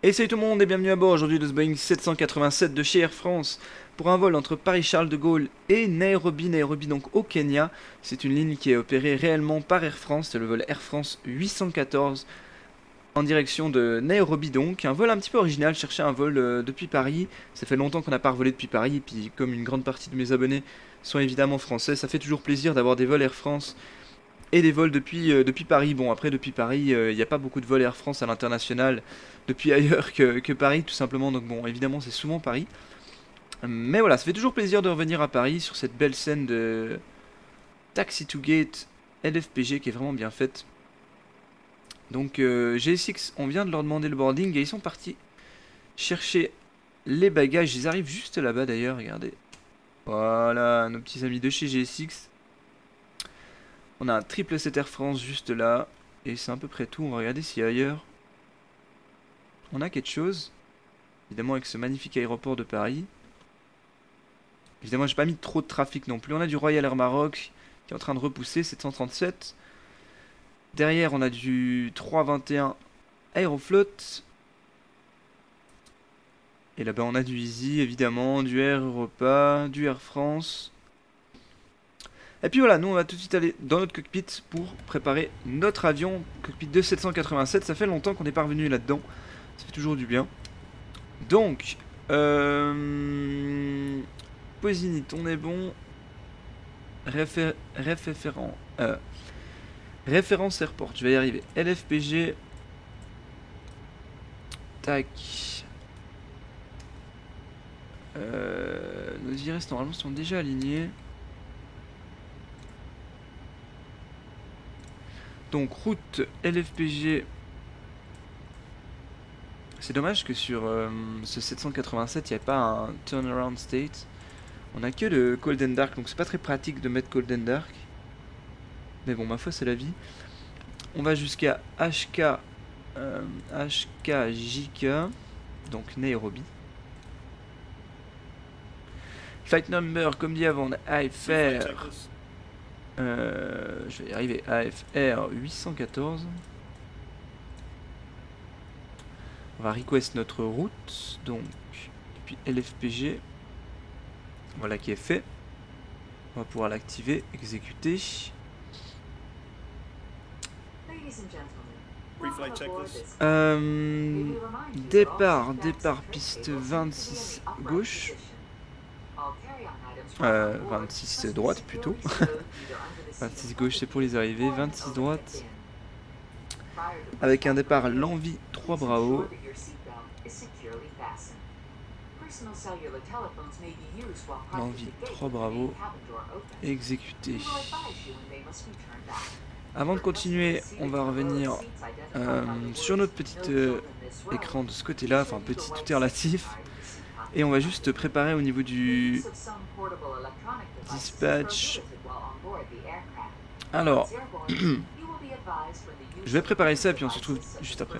Et salut tout le monde et bienvenue à bord aujourd'hui de ce Boeing 787 de chez Air France pour un vol entre Paris-Charles de Gaulle et Nairobi, donc au Kenya. C'est une ligne qui est opérée réellement par Air France, c'est le vol Air France 814 en direction de Nairobi donc. Un vol un petit peu original, chercher un vol depuis Paris. Ça fait longtemps qu'on n'a pas volé depuis Paris et puis comme une grande partie de mes abonnés sont évidemment français, ça fait toujours plaisir d'avoir des vols Air France et des vols depuis Paris. Bon, après, depuis Paris, il n'y a pas beaucoup de vols Air France à l'international depuis ailleurs que Paris, tout simplement. Donc, bon, évidemment, c'est souvent Paris. Mais voilà, ça fait toujours plaisir de revenir à Paris sur cette belle scène de Taxi to Gate LFPG qui est vraiment bien faite. Donc, GSX, on vient de leur demander le boarding et ils sont partis chercher les bagages. Ils arrivent juste là-bas d'ailleurs, regardez. Voilà, nos petits amis de chez GSX. On a un triple 7 Air France juste là. Et c'est à peu près tout. On va regarder si ailleurs on a quelque chose. Évidemment avec ce magnifique aéroport de Paris. Évidemment j'ai pas mis trop de trafic non plus. On a du Royal Air Maroc qui est en train de repousser, 737. Derrière on a du 321 Aeroflot. Et là-bas on a du Easy évidemment, du Air Europa, du Air France. Et puis voilà, nous on va tout de suite aller dans notre cockpit pour préparer notre avion. Cockpit de 787, ça fait longtemps qu'on n'est pas revenu là-dedans. Ça fait toujours du bien. Donc, Posinit, on est bon. Référence airport, je vais y arriver. LFPG. Tac. Nos iris normalement sont déjà alignés. Donc route LFPG. C'est dommage que sur ce 787 il n'y a pas un turnaround state. On a que le cold and dark, donc c'est pas très pratique de mettre cold and dark. Mais bon, ma foi c'est la vie. On va jusqu'à HKJK, donc Nairobi. Flight number, comme dit avant, on a AFR. Je vais y arriver, AFR 814. On va request notre route, donc, et puis LFPG. Voilà qui est fait. On va pouvoir l'activer, exécuter. Départ piste 26 gauche. 26 droite plutôt. 26 gauche c'est pour les arrivées, 26 droite. Avec un départ l'envie 3 Bravo. L'envie 3 Bravo. Exécuté. Avant de continuer, on va revenir sur notre petit écran de ce côté-là, enfin petit, tout est relatif. Et on va juste préparer au niveau du dispatch. Alors, je vais préparer ça et puis on se retrouve juste après.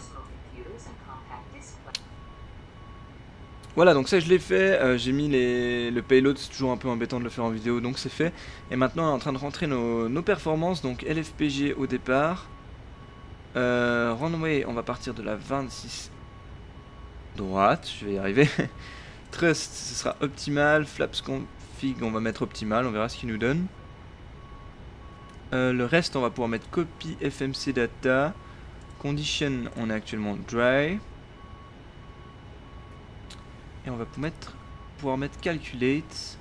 Voilà, donc ça je l'ai fait, j'ai mis le payload, c'est toujours un peu embêtant de le faire en vidéo, donc c'est fait. Et maintenant on est en train de rentrer nos performances, donc LFPG au départ. Runway, on va partir de la 26 droite, je vais y arriver. Thrust, ce sera optimal, flaps config, on va mettre optimal, on verra ce qu'il nous donne. Le reste on va pouvoir mettre copy FMC data. Condition, on est actuellement dry. Et on va pouvoir mettre calculate.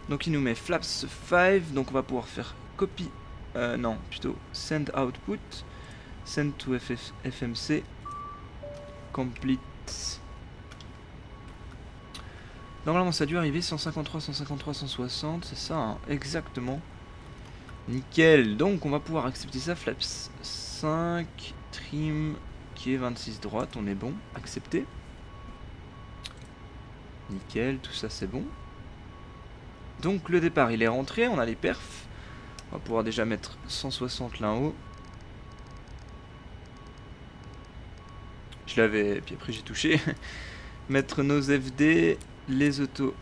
Donc il nous met flaps 5. Donc on va pouvoir faire copy. Non, plutôt send output. Send to FMC. Complete. Normalement ça a dû arriver 153, 153, 160. C'est ça, hein, exactement. Nickel. Donc on va pouvoir accepter ça. Flaps 5. Trim qui est 26 droite. On est bon. Accepter. Nickel, tout ça c'est bon. Donc le départ il est rentré, on a les perfs. On va pouvoir déjà mettre 160 là en haut. Je l'avais, puis après j'ai touché. Mettre nos FD, les autos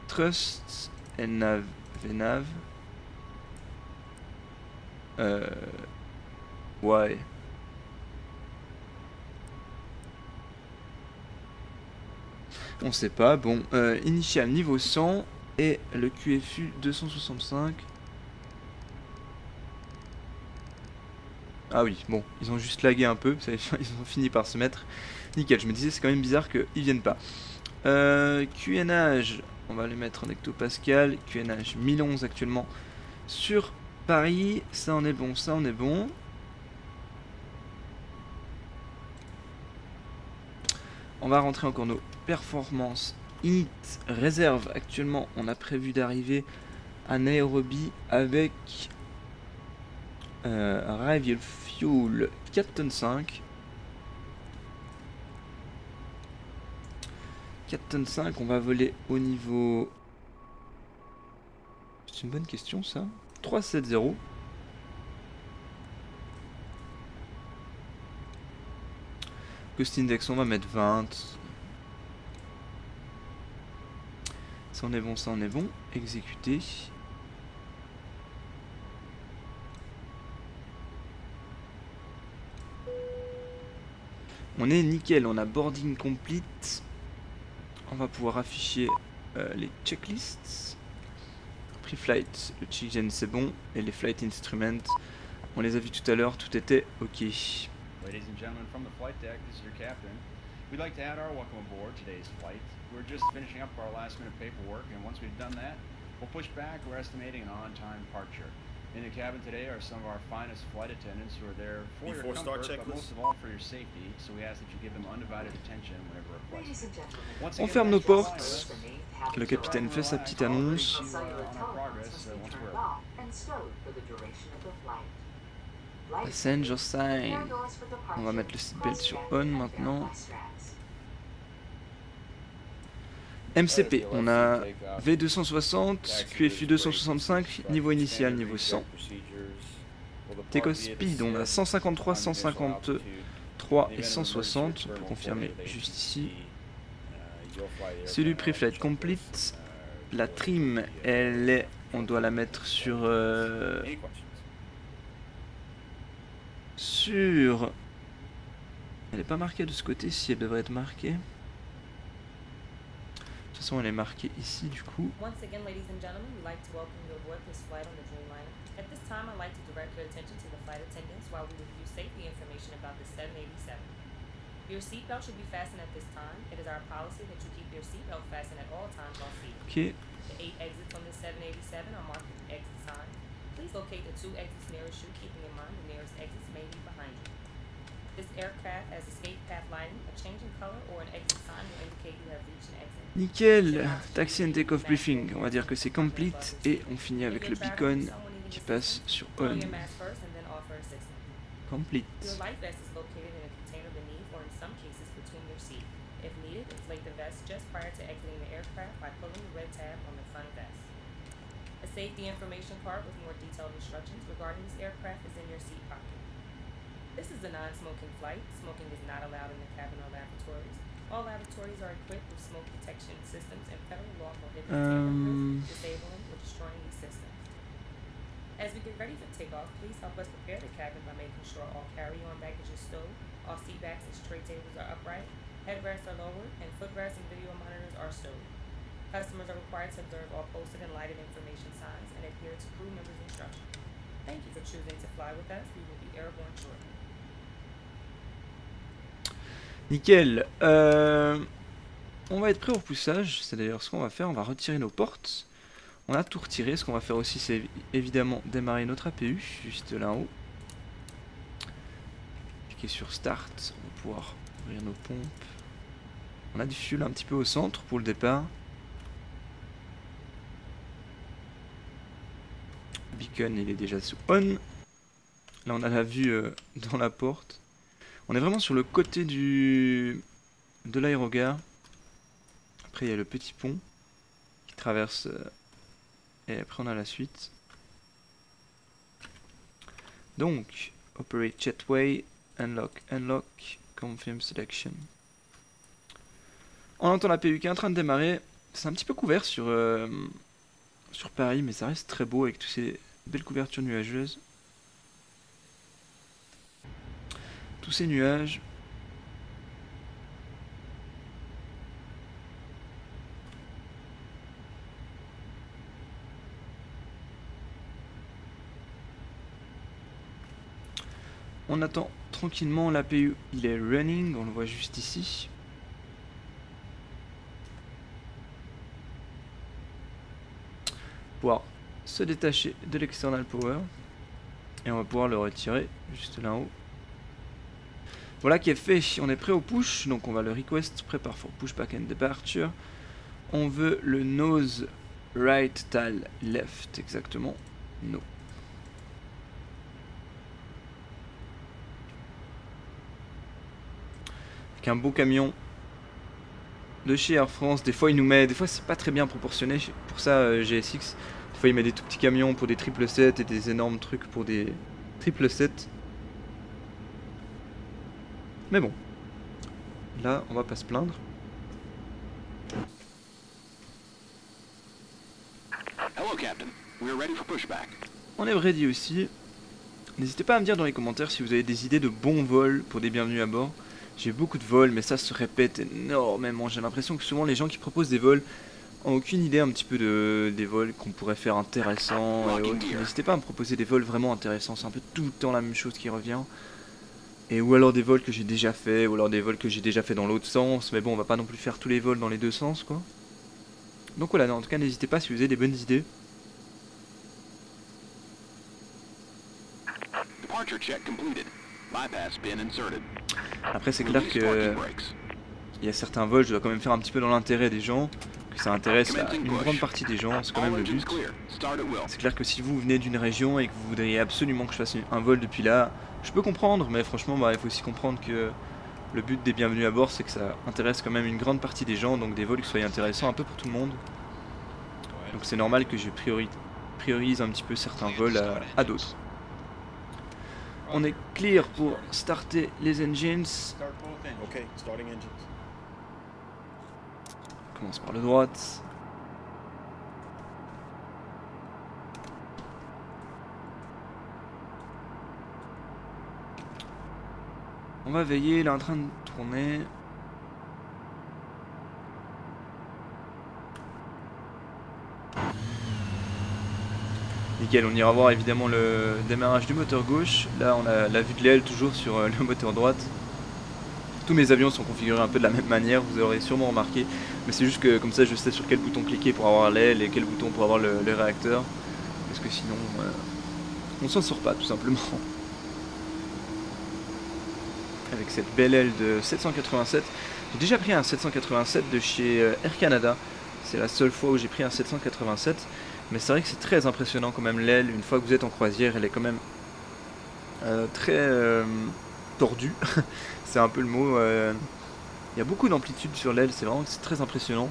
Thrust, NAV, VNAV. Ouais. On sait pas. Bon, initial niveau 100 et le QFU 265. Ah oui, bon, ils ont juste lagué un peu, ils ont fini par se mettre. Nickel, je me disais c'est quand même bizarre qu'ils viennent pas. QNH, on va les mettre en hectopascal. QNH 1011 actuellement sur Paris. Ça en est bon, ça en est bon. On va rentrer encore nos performances. Init réserve, actuellement on a prévu d'arriver à Nairobi avec Arrival Fuel 4 tonnes 5. 4 tonnes 5, on va voler au niveau... C'est une bonne question ça. 370. Cost Index, on va mettre 20. Ça en est bon, ça en est bon. Exécuter. On est nickel, on a boarding complete. On va pouvoir afficher les checklists. Pre-flight, le chicken c'est bon. Et les flight instruments, on les a vus tout à l'heure, tout était ok. Ladies and gentlemen from the flight deck, this is your captain. We'd like to add our welcome aboard today's flight. We're just finishing up our last minute paperwork, and once we've done that, we'll push back. We're estimating an on-time departure. In the cabin today are some of our finest flight attendants who are there for your comfort, but most of all for your safety, so we ask that you give them undivided attention whenever requested. On ferme nos portes. Le capitaine fait sa petite annonce. Passenger sign. On va mettre le seatbelt sur on maintenant. MCP, on a V260, QFU 265, niveau initial, niveau 100. Takeoff speed, on a 153, 153 et 160, on peut confirmer juste ici. Celui pre-flight complete. La trim, elle est, on doit la mettre sur... Elle n'est pas marquée de ce côté, si elle devrait être marquée. De toute façon, elle est marquée ici du coup. Once again, ladies and gentlemen, we'd like to welcome you aboard this flight on the Dreamliner. At this time, I'd like to direct your attention to the flight attendants while we review safety information about the 787. Your seatbelt should be fastened at this time. It is our policy that you keep your seatbelt fastened at all times while seated. Ok. The 8 exits on the 787 are marked with exit sign. Please locate the 2 exits nearest you, keeping in mind the nearest exits may be behind you. This aircraft has escape path lighting. A change in color or an exit sign will indicate you have reached an exit. Nickel. Taxi and take-off briefing. On va dire que c'est complete et on finit avec le beacon qui passe sur on. Complete. Your life vest is located in a container beneath or in some cases between your seat. If needed, inflate the vest just prior to exiting the aircraft by pulling the red tab on the front vest. A safety information card with more detailed instructions regarding this aircraft is in your seat pocket. This is a non-smoking flight. Smoking is not allowed in the cabin or lavatories. All lavatories are equipped with smoke detection systems, and federal law prohibits tampering, disabling, or destroying these systems. As we get ready for takeoff, please help us prepare the cabin by making sure all carry-on baggage is stowed, all seat backs and tray tables are upright, headrests are lowered, and footrests and video monitors are stowed. Customers are required to observe all posted and lighted information signs and adhere to crew members' instructions. Thank you for choosing to fly with us. We will be airborne shortly. Nickel. On va être prêt au repoussage. C'est d'ailleurs ce qu'on va faire. On va retirer nos portes. On a tout retiré. Ce qu'on va faire aussi, c'est évidemment démarrer notre APU. Juste là en haut. Cliquer sur Start. On va pouvoir ouvrir nos pompes. On a du fuel un petit peu au centre pour le départ. Beacon, il est déjà sous on. Là, on a la vue dans la porte. On est vraiment sur le côté de l'aérogare. Après il y a le petit pont qui traverse et après on a la suite. Donc, operate jetway, unlock, confirm selection. On entend la PU qui est en train de démarrer. C'est un petit peu couvert sur Paris, mais ça reste très beau avec toutes ces belles couvertures nuageuses. Tous ces nuages. On attend tranquillement l'APU, il est running, on le voit juste ici. Pouvoir se détacher de l'external power et on va pouvoir le retirer juste là en haut. Voilà qui est fait, on est prêt au push, donc on va le request, prepare for pushback and departure. On veut le nose right tail left, exactement, no. Avec un beau camion de chez Air France, des fois il nous met, des fois c'est pas très bien proportionné, pour ça GSX, des fois il met des tout petits camions pour des 777 et des énormes trucs pour des 777. Mais bon, là on va pas se plaindre. Hello, Captain. We're ready for pushback. On est ready aussi. N'hésitez pas à me dire dans les commentaires si vous avez des idées de bons vols pour des bienvenus à bord. J'ai beaucoup de vols, mais ça se répète énormément. J'ai l'impression que souvent les gens qui proposent des vols ont aucune idée un petit peu des vols qu'on pourrait faire intéressants et autres. N'hésitez pas à me proposer des vols vraiment intéressants. C'est un peu tout le temps la même chose qui revient. Et ou alors des vols que j'ai déjà fait, ou alors des vols que j'ai déjà fait dans l'autre sens. Mais bon, on va pas non plus faire tous les vols dans les deux sens, quoi. Donc voilà, en tout cas, n'hésitez pas si vous avez des bonnes idées. Departure check completed. Bypass pin inserted. Après, c'est clair que il y a certains vols, je dois quand même faire un petit peu dans l'intérêt des gens, que ça intéresse une grande partie des gens, c'est quand même le but. C'est clair que si vous venez d'une région et que vous voudriez absolument que je fasse un vol depuis là, je peux comprendre, mais franchement, bah, il faut aussi comprendre que le but des bienvenus à bord, c'est que ça intéresse quand même une grande partie des gens, donc des vols qui soient intéressants un peu pour tout le monde. Donc c'est normal que je priorise un petit peu certains vols à d'autres. On est clear pour starter les engines. Okay, starting engines. On commence par le droite. On va veiller, il est en train de tourner. Nickel, on ira voir évidemment le démarrage du moteur gauche. Là on a la vue de l'aile toujours sur le moteur droite. Tous mes avions sont configurés un peu de la même manière, vous aurez sûrement remarqué. Mais c'est juste que comme ça je sais sur quel bouton cliquer pour avoir l'aile et quel bouton pour avoir le réacteur. Parce que sinon on s'en sort pas tout simplement. Avec cette belle aile de 787. J'ai déjà pris un 787 de chez Air Canada. C'est la seule fois où j'ai pris un 787. Mais c'est vrai que c'est très impressionnant quand même l'aile. Une fois que vous êtes en croisière, elle est quand même très tordue. C'est un peu le mot. Il y a beaucoup d'amplitude sur l'aile, c'est vraiment très impressionnant.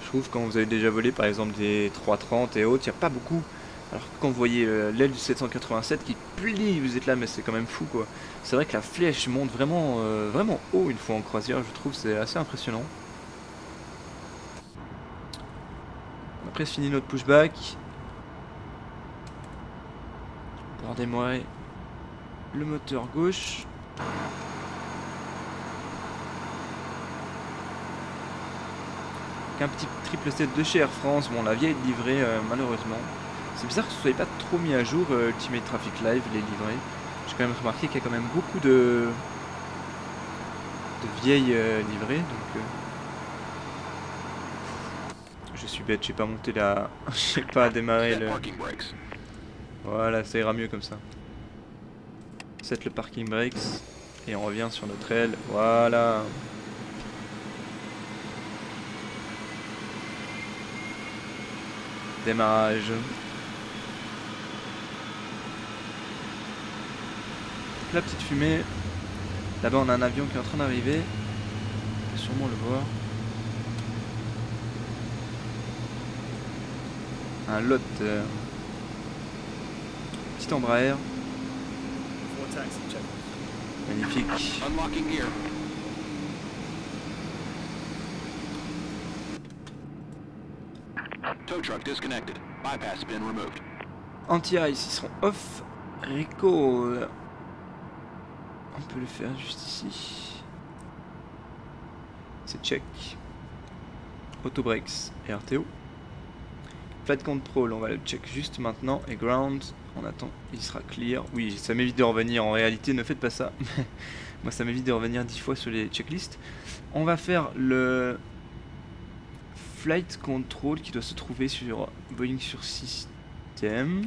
Je trouve quand vous avez déjà volé par exemple des 330 et autres, il n'y a pas beaucoup. Alors que quand vous voyez l'aile du 787 qui plie, vous êtes là, mais c'est quand même fou quoi. C'est vrai que la flèche monte vraiment, vraiment haut une fois en croisière, je trouve, c'est assez impressionnant. On a presque fini notre pushback. Pour démarrer le moteur gauche. Un petit 777 de chez Air France, bon la vieille livrée malheureusement. C'est bizarre que ce soit pas trop mis à jour Ultimate Traffic Live, les livrées. J'ai quand même remarqué qu'il y a quand même beaucoup de vieilles livrées, donc je suis bête, j'ai pas monté la... j'ai pas démarré le... Voilà, ça ira mieux comme ça. Set le parking brakes et on revient sur notre aile, voilà. Démarrage. La petite fumée. Là-bas on a un avion qui est en train d'arriver. On peut sûrement le voir. Un lot. Petit Embraer. Magnifique. Tow truck disconnected. Bypass pin removed. Anti-ice, ils seront off. Recall. On peut le faire juste ici. C'est check. Auto brakes et RTO. Flight control, on va le check juste maintenant. Et ground, On attend, il sera clear. Oui, ça m'évite de revenir. En réalité, ne faites pas ça. Moi, ça m'évite de revenir 10 fois sur les checklists. On va faire le flight control qui doit se trouver sur Boeing sur système.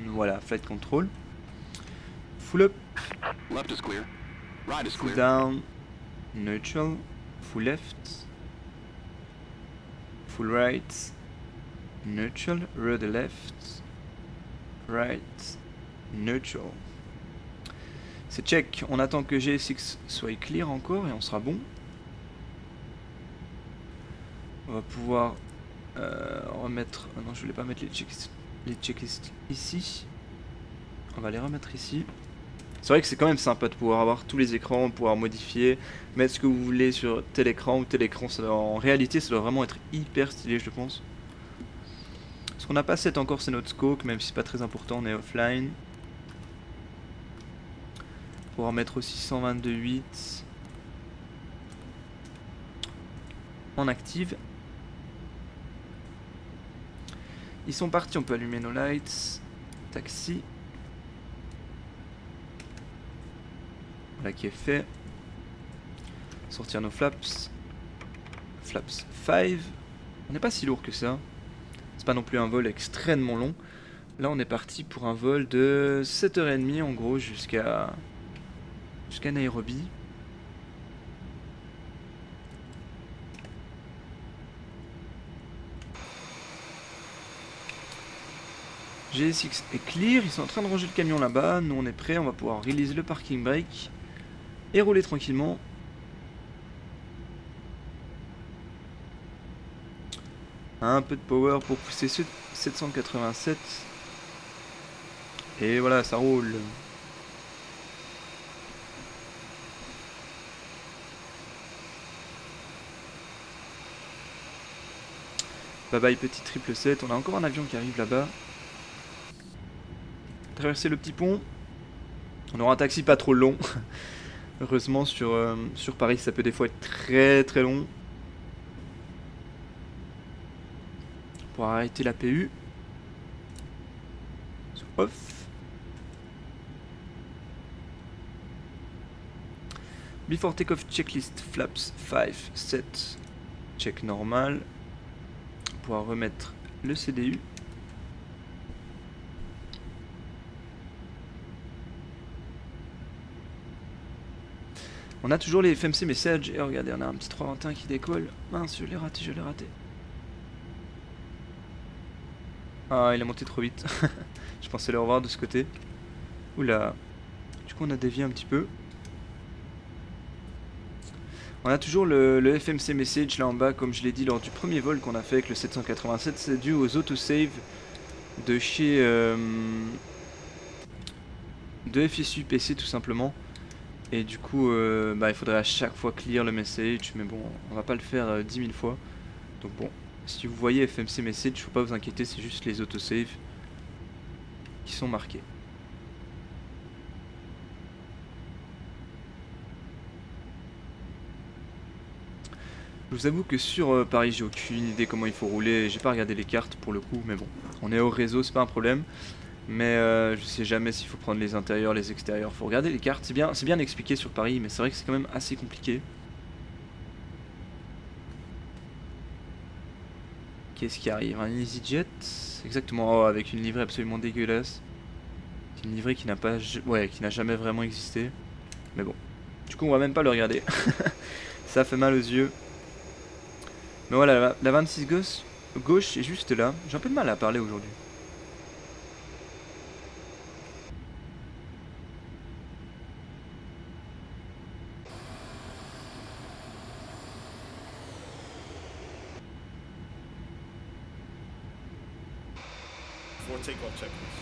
Voilà, flight control. Full up. Left is clear. Right is Full clear. down. Neutral. Full left. Full right. Neutral. Rudder left. Right. Neutral. C'est check. On attend que G6 soit clear encore et on sera bon. On va pouvoir remettre... Ah non, je voulais pas mettre les checklists ici. On va les remettre ici. C'est vrai que c'est quand même sympa de pouvoir avoir tous les écrans, pouvoir modifier, mettre ce que vous voulez sur tel écran ou tel écran. En réalité, ça doit vraiment être hyper stylé, je pense. Ce qu'on n'a pas set encore, c'est notre scope, même si c'est pas très important, on est offline. Pouvoir mettre aussi 122.8 en active. Ils sont partis, on peut allumer nos lights. Taxi. Voilà qui est fait. Sortir nos flaps. Flaps 5. On n'est pas si lourd que ça. C'est pas non plus un vol extrêmement long. Là on est parti pour un vol de 7h30 en gros jusqu'à Nairobi. GSX est clear, ils sont en train de ranger le camion là-bas, nous on est prêt, on va pouvoir release le parking brake et rouler tranquillement. Un peu de power pour pousser ce 787. Et voilà, ça roule. Bye bye petit 777, on a encore un avion qui arrive là-bas. Traverser le petit pont. On aura un taxi pas trop long. Heureusement sur Paris ça peut des fois être très très long. Pour arrêter la PU. Off. Before takeoff checklist flaps 5 7. Check normal. On pourra remettre le CDU. On a toujours les FMC messages. Et regardez, on a un petit 321 qui décolle. Mince, je l'ai raté, je l'ai raté. Ah, il est monté trop vite. Je pensais le revoir de ce côté. Oula. Du coup, on a dévié un petit peu. On a toujours le FMC message là en bas, comme je l'ai dit lors du premier vol qu'on a fait avec le 787. C'est dû aux autosave de chez de FSU PC tout simplement. Et du coup, il faudrait à chaque fois clear le message, mais bon, on va pas le faire 10 000 fois. Donc bon, si vous voyez FMC message, faut pas vous inquiéter, c'est juste les autosave qui sont marqués. Je vous avoue que sur Paris, j'ai aucune idée comment il faut rouler. J'ai pas regardé les cartes pour le coup, mais bon, on est au réseau, c'est pas un problème. Mais je sais jamais s'il faut prendre les intérieurs, les extérieurs. Faut regarder les cartes. C'est bien expliqué sur Paris, mais c'est vrai que c'est quand même assez compliqué. Qu'est-ce qui arrive? Un EasyJet? Exactement, oh, avec une livrée absolument dégueulasse. C'est une livrée qui n'a pas, qui n'a jamais vraiment existé. Mais bon, du coup on va même pas le regarder. Ça fait mal aux yeux. Mais voilà, la 26 gauche est juste là. J'ai un peu de mal à parler aujourd'hui.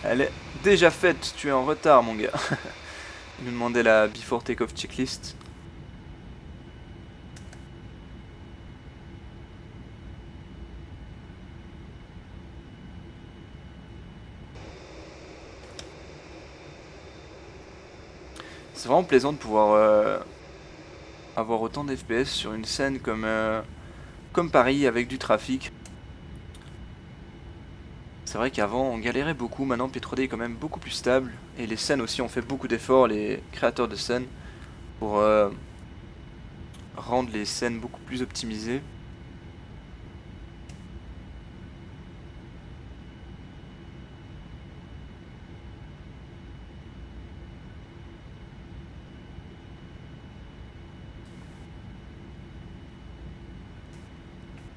Elle est déjà faite, tu es en retard mon gars. Il nous demandait la before takeoff checklist. C'est vraiment plaisant de pouvoir avoir autant d'FPS sur une scène comme Paris avec du trafic. C'est vrai qu'avant on galérait beaucoup, maintenant P3D est quand même beaucoup plus stable. Et les scènes aussi ont fait beaucoup d'efforts, les créateurs de scènes, pour rendre les scènes beaucoup plus optimisées.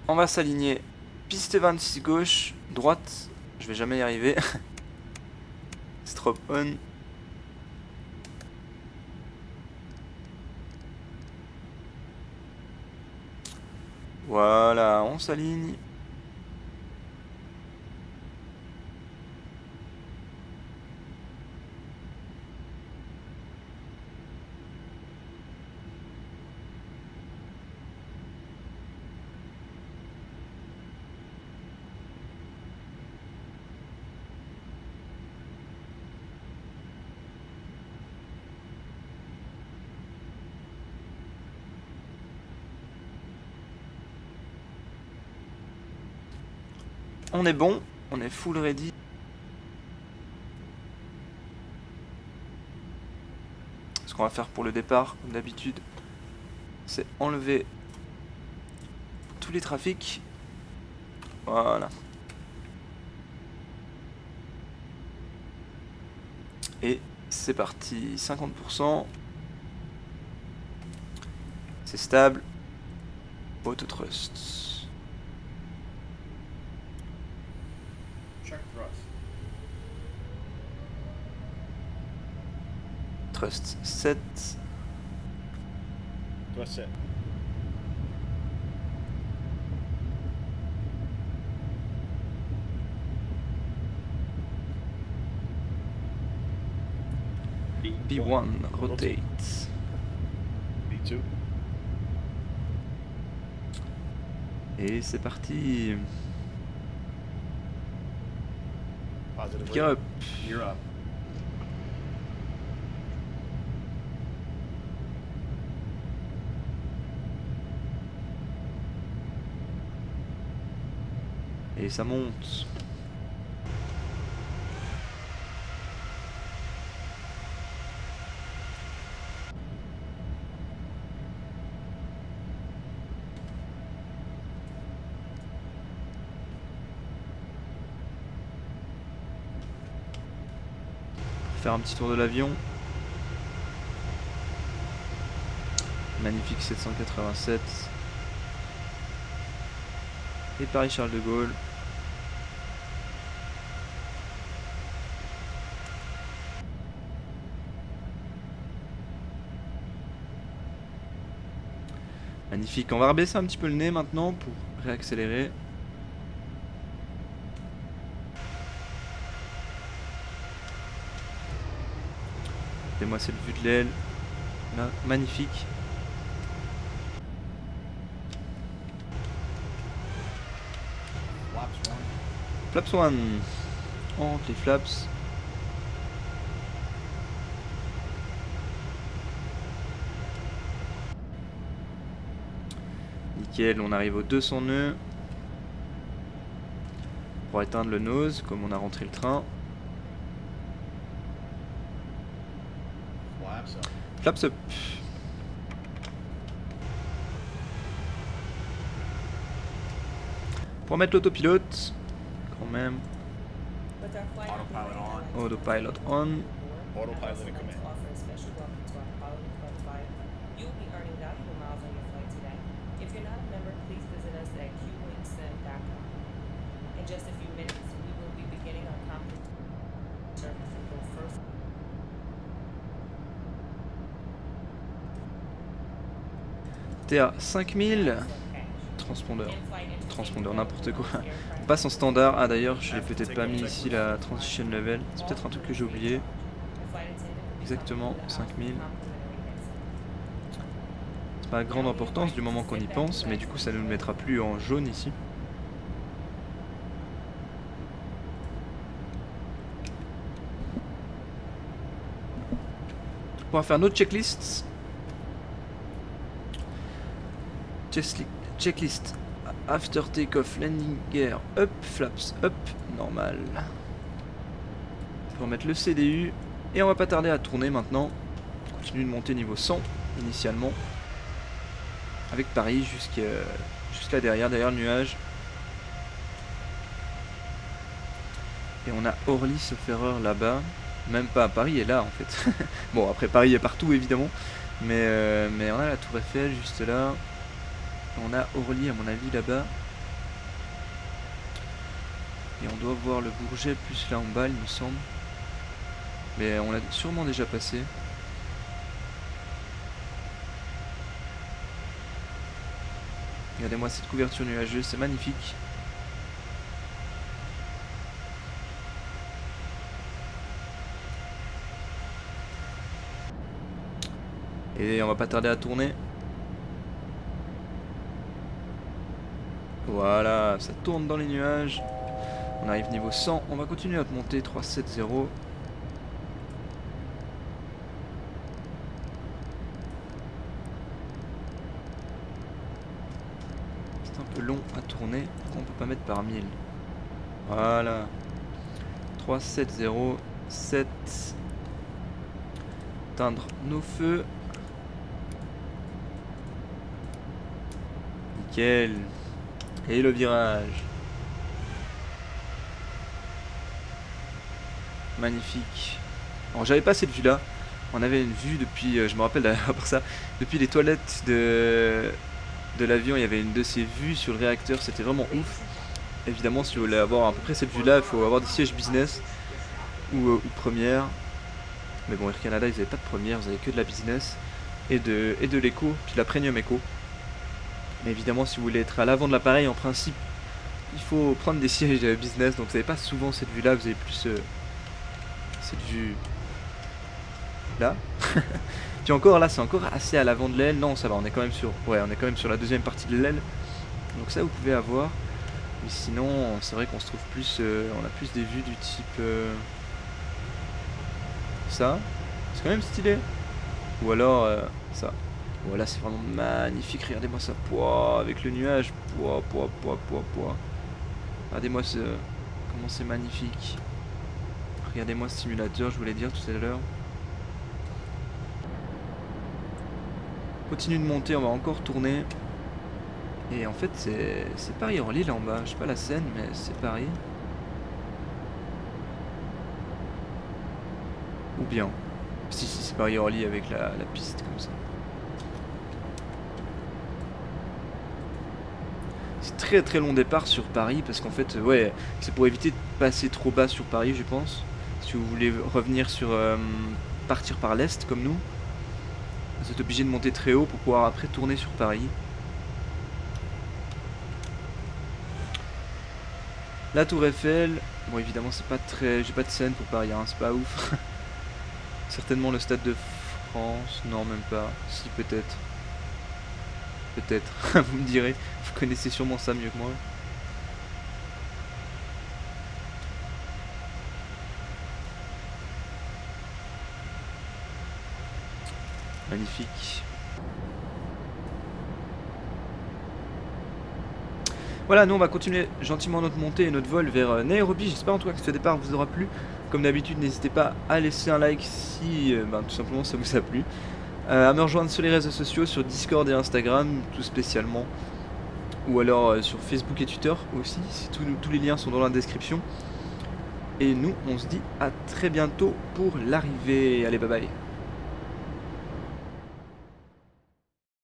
On va s'aligner piste 26 gauche, droite, je vais jamais y arriver. Strobe on. Voilà, on s'aligne. On est bon, on est full ready. Ce qu'on va faire pour le départ, comme d'habitude, c'est enlever tous les trafics. Voilà. Et c'est parti, 50%. C'est stable. Auto thrust. Check thrust. Thrust 7. Thrust set. B1, rotate. B2. Et c'est parti. Positive Gear weight. up. You're up. Et ça monte. Faire un petit tour de l'avion. Magnifique 787. Et Paris Charles de Gaulle. Magnifique, on va rebaisser un petit peu le nez maintenant pour réaccélérer. Et moi c'est le vue de l'aile. Là, magnifique. Flaps one. Flaps 1. On rentre les flaps. Nickel, on arrive aux 200 nœuds. Pour éteindre le nose, comme on a rentré le train. Flaps up. Flaps up. Pour mettre l'autopilote, quand même. With our flight Autopilot on. Autopilot on. Autopilot in command. Offer a special welcome to our Quality Club flight. You will be earning valuable miles on your flight today. If you're not a member, please visit us at qwingsim.com. In just a few minutes, we will be beginning our complimentary service for both first. T'es à 5000. and cash. Transpondeur. In-flight Transpondeur, entertainment n'importe quoi. available on aircraft. On passe en standard. Ah d'ailleurs, je l'ai peut-être pas mis ici la transition level. C'est peut-être un truc que j'ai oublié. Exactement, 5000. C'est pas à grande importance du moment qu'on y pense, mais du coup ça ne nous mettra plus en jaune ici. On va faire notre checklist. Checklist After take-off, landing gear up, flaps up, normal. On va mettre le CDU et on va pas tarder à tourner maintenant. On continue de monter niveau 100 initialement. Avec Paris jusqu'à derrière le nuage. Et on a Orly sauf erreur là-bas. Même pas, Paris est là en fait. Bon après Paris est partout évidemment. Mais on a la tour Eiffel juste là. On a Orly à mon avis là-bas. Et on doit voir le Bourget plus là en bas il me semble. Mais on l'a sûrement déjà passé. Regardez-moi cette couverture nuageuse, c'est magnifique. Et on va pas tarder à tourner. Voilà, ça tourne dans les nuages. On arrive niveau 100, on va continuer notre montée 370. C'est un peu long à tourner, pourquoi on peut pas mettre par 1000. Voilà. 370, 7. Éteindre nos feux. Nickel. Et le virage. Magnifique. Alors j'avais pas cette vue là. On avait une vue depuis, je me rappelle d'ailleurs pour ça, depuis les toilettes de l'avion, il y avait une de ces vues sur le réacteur, c'était vraiment ouf. Évidemment si vous voulez avoir à peu près cette vue là, il faut avoir des sièges business ou première. Mais bon, Air Canada ils avaient pas de première, vous avez que de la business et de l'éco, puis la premium éco. Mais évidemment si vous voulez être à l'avant de l'appareil en principe il faut prendre des sièges business, donc vous n'avez pas souvent cette vue là, vous avez plus cette vue là. Puis encore là c'est encore assez à l'avant de l'aile, non ça va, on est quand même sur, ouais, on est quand même sur la deuxième partie de l'aile, donc ça vous pouvez avoir. Mais sinon c'est vrai qu'on se trouve plus, on a plus des vues du type ça, c'est quand même stylé, ou alors ça. Voilà, c'est vraiment magnifique, regardez-moi ça, pouah, avec le nuage, pouah. Regardez-moi comment c'est magnifique. Regardez-moi ce simulateur, je voulais dire tout à l'heure. Continue de monter, on va encore tourner. Et en fait, c'est Paris-Orly là en bas, je sais pas la scène, mais c'est Paris. Ou bien, si c'est Paris-Orly avec la piste comme ça. Très très long départ sur Paris parce qu'en fait ouais c'est pour éviter de passer trop bas sur Paris je pense. Si vous voulez revenir sur partir par l'est comme nous, vous êtes obligé de monter très haut pour pouvoir après tourner sur Paris. La tour Eiffel, bon évidemment c'est pas très, j'ai pas de scène pour Paris hein, c'est pas ouf. Certainement le Stade de France, non même pas, si peut-être. Peut-être, vous me direz, vous connaissez sûrement ça mieux que moi. Magnifique. Voilà, nous on va continuer gentiment notre montée et notre vol vers Nairobi. J'espère en tout cas que ce départ vous aura plu. Comme d'habitude, n'hésitez pas à laisser un like si tout simplement ça vous a plu. À me rejoindre sur les réseaux sociaux, sur Discord et Instagram, tout spécialement. Ou alors sur Facebook et Twitter aussi, tous les liens sont dans la description. Et nous, on se dit à très bientôt pour l'arrivée. Allez, bye bye.